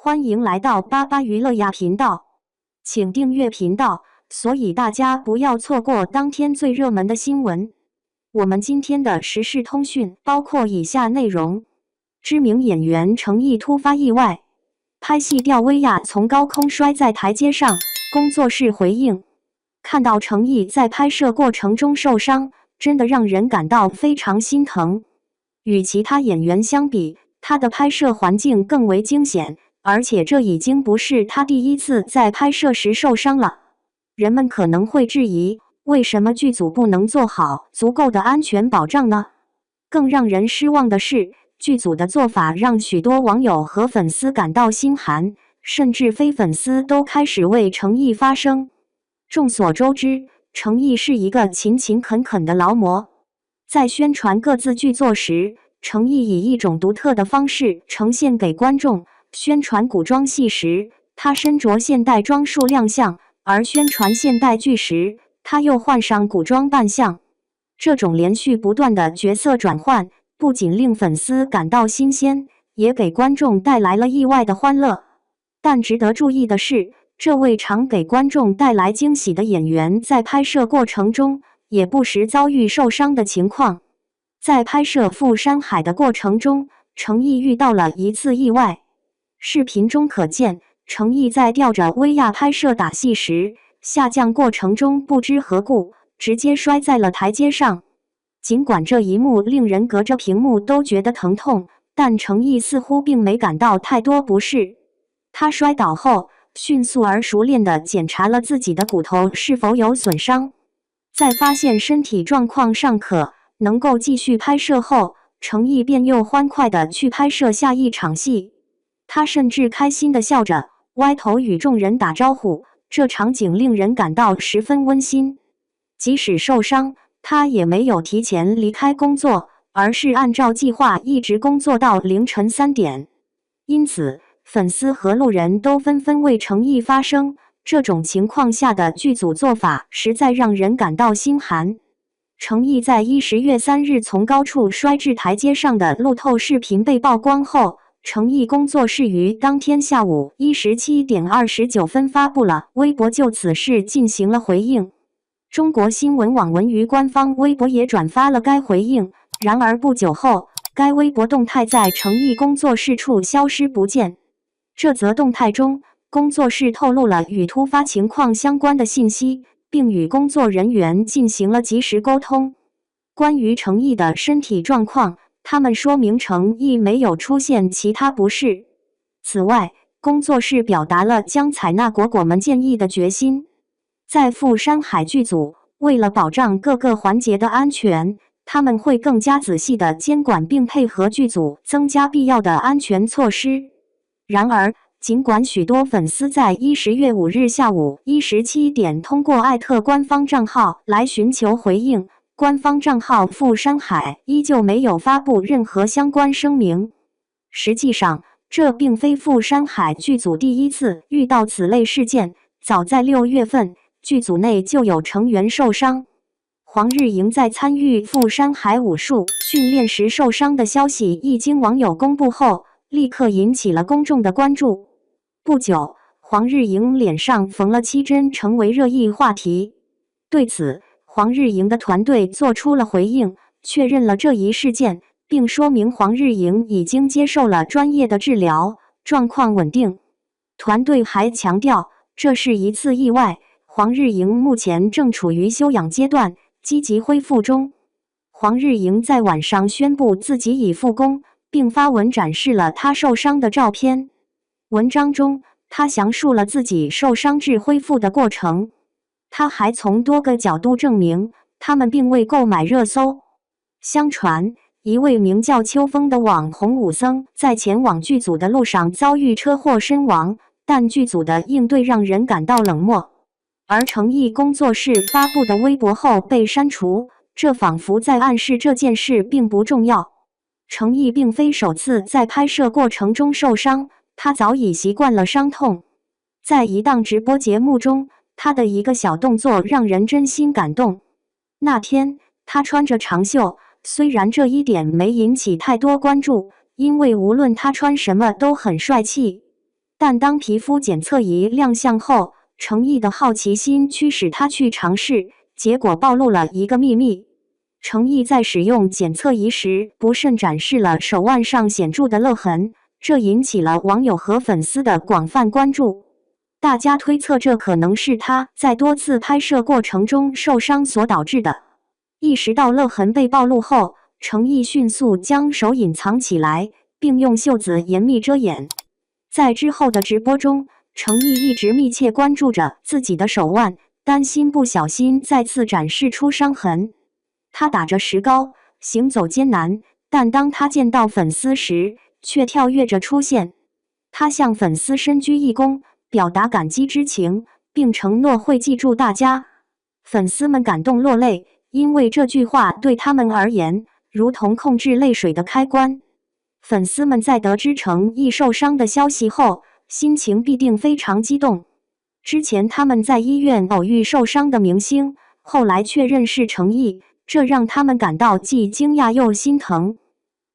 欢迎来到巴巴娱乐呀频道，请订阅频道，所以大家不要错过当天最热门的新闻。我们今天的时事通讯包括以下内容：知名演员程毅突发意外，拍戏吊威亚从高空摔在台阶上，工作室回应。看到程毅在拍摄过程中受伤，真的让人感到非常心疼。与其他演员相比，他的拍摄环境更为惊险。而且这已经不是他第一次在拍摄时受伤了。人们可能会质疑，为什么剧组不能做好足够的安全保障呢？更让人失望的是，剧组的做法让许多网友和粉丝感到心寒，甚至非粉丝都开始为程毅发声。众所周知，程毅是一个勤勤恳恳的劳模，在宣传各自剧作时，程毅以一种独特的方式呈现给观众。宣传古装戏时，他身着现代装束亮相；而宣传现代剧时，他又换上古装扮相。这种连续不断的角色转换，不仅令粉丝感到新鲜，也给观众带来了意外的欢乐。但值得注意的是，这位常给观众带来惊喜的演员，在拍摄过程中也不时遭遇受伤的情况。在拍摄《赴山海》的过程中，程毅遇到了一次意外。视频中可见，程毅在吊着威亚拍摄打戏时，下降过程中不知何故，直接摔在了台阶上。尽管这一幕令人隔着屏幕都觉得疼痛，但程毅似乎并没感到太多不适。他摔倒后，迅速而熟练地检查了自己的骨头是否有损伤。在发现身体状况尚可，能够继续拍摄后，程毅便又欢快地去拍摄下一场戏。他甚至开心地笑着，歪头与众人打招呼，这场景令人感到十分温馨。即使受伤，他也没有提前离开工作，而是按照计划一直工作到凌晨3点。因此，粉丝和路人都纷纷为程毅发声。这种情况下的剧组做法实在让人感到心寒。程毅在10月3日从高处摔至台阶上的路透视频被曝光后，程毅工作室于当天下午17点29分发布了微博，就此事进行了回应。中国新闻网文娱官方微博也转发了该回应，然而不久后，该微博动态在程毅工作室处消失不见。这则动态中，工作室透露了与突发情况相关的信息，并与工作人员进行了及时沟通。关于程毅的身体状况，他们说明程毅没有出现其他不适。此外，工作室表达了将采纳果果们建议的决心。在赴山海剧组，为了保障各个环节的安全，他们会更加仔细地监管并配合剧组增加必要的安全措施。然而，尽管许多粉丝在10月5日下午17点通过艾特官方账号来寻求回应，官方账号赴山海依旧没有发布任何相关声明。实际上，这并非赴山海剧组第一次遇到此类事件。早在6月份，剧组内就有成员受伤。黄日莹在参与赴山海武术训练时受伤的消息一经网友公布后，立刻引起了公众的关注。不久，黄日莹脸上缝了7针，成为热议话题。对此，黄日莹的团队做出了回应，确认了这一事件，并说明黄日莹已经接受了专业的治疗，状况稳定。团队还强调，这是一次意外，黄日莹目前正处于休养阶段，积极恢复中。黄日莹在晚上宣布自己已复工，并发文展示了她受伤的照片。文章中，她详述了自己受伤至恢复的过程。他还从多个角度证明，他们并未购买热搜。相传，一位名叫秋风的网红武僧在前往剧组的路上遭遇车祸身亡，但剧组的应对让人感到冷漠。而程毅工作室发布的微博后被删除，这仿佛在暗示这件事并不重要。程毅并非首次在拍摄过程中受伤，他早已习惯了伤痛。在一档直播节目中，他的一个小动作让人真心感动。那天，他穿着长袖，虽然这一点没引起太多关注，因为无论他穿什么都很帅气。但当皮肤检测仪亮相后，程毅的好奇心驱使他去尝试，结果暴露了一个秘密。程毅在使用检测仪时不慎展示了手腕上显著的勒痕，这引起了网友和粉丝的广泛关注。大家推测这可能是他在多次拍摄过程中受伤所导致的。意识到勒痕被暴露后，程毅迅速将手隐藏起来，并用袖子严密遮掩。在之后的直播中，程毅一直密切关注着自己的手腕，担心不小心再次展示出伤痕。他打着石膏，行走艰难，但当他见到粉丝时，却跳跃着出现。他向粉丝深鞠一躬，表达感激之情，并承诺会记住大家。粉丝们感动落泪，因为这句话对他们而言，如同控制泪水的开关。粉丝们在得知程毅受伤的消息后，心情必定非常激动。之前他们在医院偶遇受伤的明星，后来却认识程毅，这让他们感到既惊讶又心疼。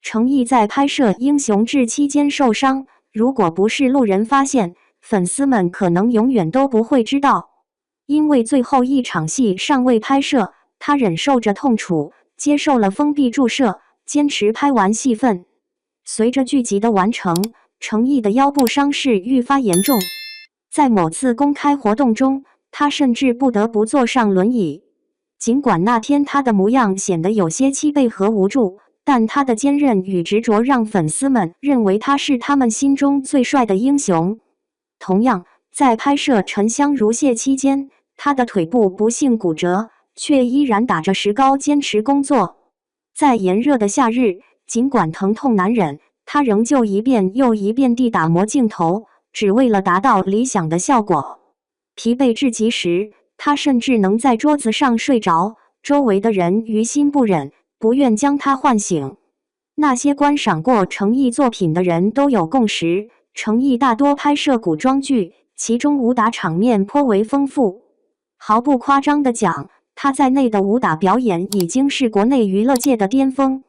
程毅在拍摄《英雄志》期间受伤，如果不是路人发现，粉丝们可能永远都不会知道。因为最后一场戏尚未拍摄，他忍受着痛楚，接受了封闭注射，坚持拍完戏份。随着剧集的完成，程毅的腰部伤势愈发严重。在某次公开活动中，他甚至不得不坐上轮椅。尽管那天他的模样显得有些凄悲和无助，但他的坚韧与执着让粉丝们认为他是他们心中最帅的英雄。同样，在拍摄《沉香如屑》期间，他的腿部不幸骨折，却依然打着石膏坚持工作。在炎热的夏日，尽管疼痛难忍，他仍旧一遍又一遍地打磨镜头，只为了达到理想的效果。疲惫至极时，他甚至能在桌子上睡着，周围的人于心不忍，不愿将他唤醒。那些观赏过程毅作品的人都有共识，程毅大多拍摄古装剧，其中武打场面颇为丰富。毫不夸张地讲，他在内的武打表演已经是国内娱乐界的巅峰。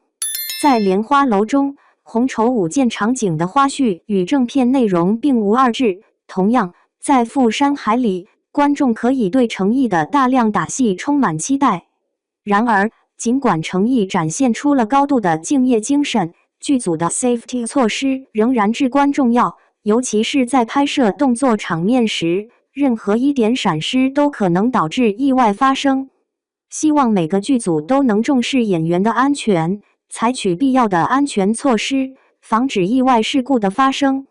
在莲花楼中，红绸舞剑场景的花絮与正片内容并无二致。同样，在《富山海》里，观众可以对程毅的大量打戏充满期待。然而，尽管程毅展现出了高度的敬业精神，剧组的 safety 措施仍然至关重要，尤其是在拍摄动作场面时，任何一点闪失都可能导致意外发生。希望每个剧组都能重视演员的安全，采取必要的安全措施，防止意外事故的发生。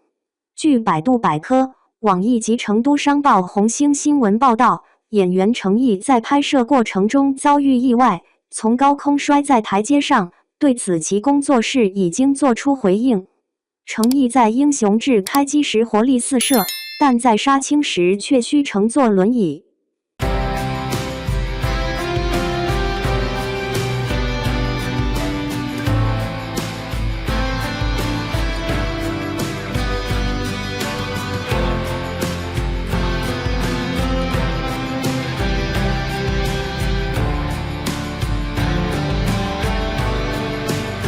据百度百科、网易及成都商报红星新闻报道，演员程毅在拍摄过程中遭遇意外，从高空摔在台阶上，对此其工作室已经做出回应。程毅在《英雄志》开机时活力四射，但在杀青时却需乘坐轮椅。